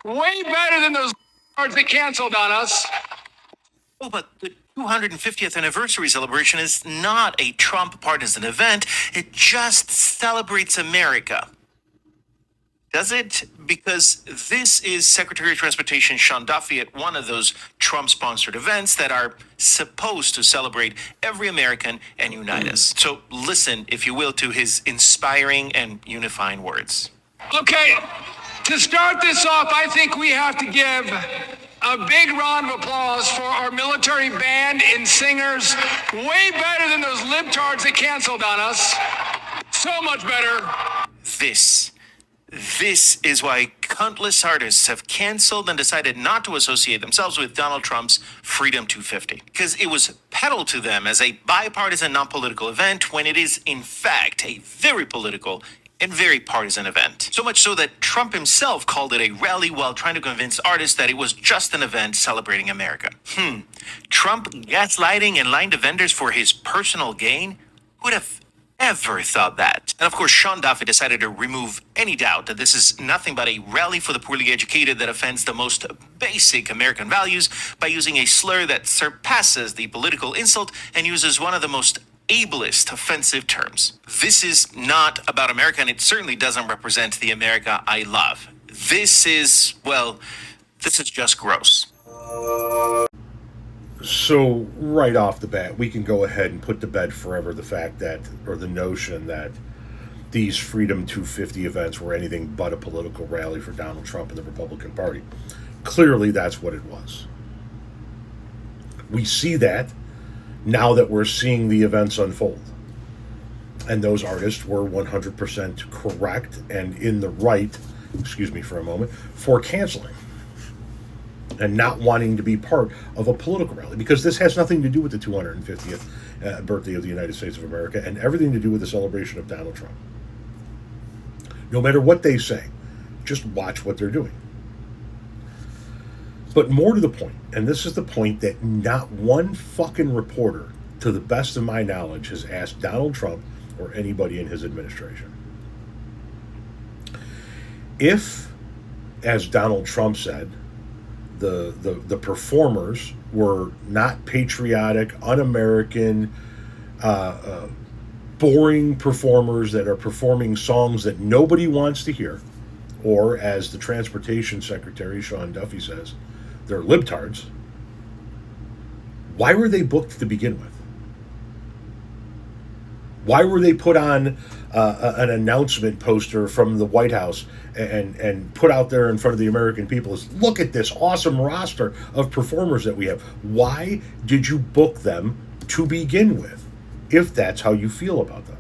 Way better than those cards that canceled on us. Oh, but the 250th anniversary celebration is not a Trump partisan event. It just celebrates America. Does it? Because this is Secretary of Transportation Shawn Duffy at one of those Trump-sponsored events that are supposed to celebrate every American and unite us. So listen, if you will, to his inspiring and unifying words. Okay, to start this off, I think we have to give a big round of applause for our military band and singers. Way better than those libtards that canceled on us. So much better. This is why countless artists have canceled and decided not to associate themselves with Donald Trump's Freedom 250. Because it was peddled to them as a bipartisan, non-political event when it is, in fact, a very political and very partisan event. So much so that Trump himself called it a rally while trying to convince artists that it was just an event celebrating America. Trump gaslighting and lying to vendors for his personal gain? Who'd have ever thought that? And of course, Shawn Duffy decided to remove any doubt that this is nothing but a rally for the poorly educated that offends the most basic American values by using a slur that surpasses the political insult and uses one of the most ableist offensive terms. This is not about America, and it certainly doesn't represent the America I love. This is just gross. So right off the bat, we can go ahead and put to bed forever the fact that, or the notion that these Freedom 250 events were anything but a political rally for Donald Trump and the Republican Party. Clearly, that's what it was. We see that now that we're seeing the events unfold. And those artists were 100% correct and in the right, excuse me for a moment, for canceling and not wanting to be part of a political rally, because this has nothing to do with the 250th birthday of the United States of America and everything to do with the celebration of Donald Trump. No matter what they say, just watch what they're doing. But more to the point, and this is the point that not one fucking reporter, to the best of my knowledge, has asked Donald Trump or anybody in his administration. If, as Donald Trump said, the performers were not patriotic, un-American, boring performers that are performing songs that nobody wants to hear, or as the Transportation Secretary Shawn Duffy says, they're libtards, why were they booked to begin with? Why were they put on an announcement poster from the White House and put out there in front of the American people as, look at this awesome roster of performers that we have? Why did you book them to begin with, if that's how you feel about them?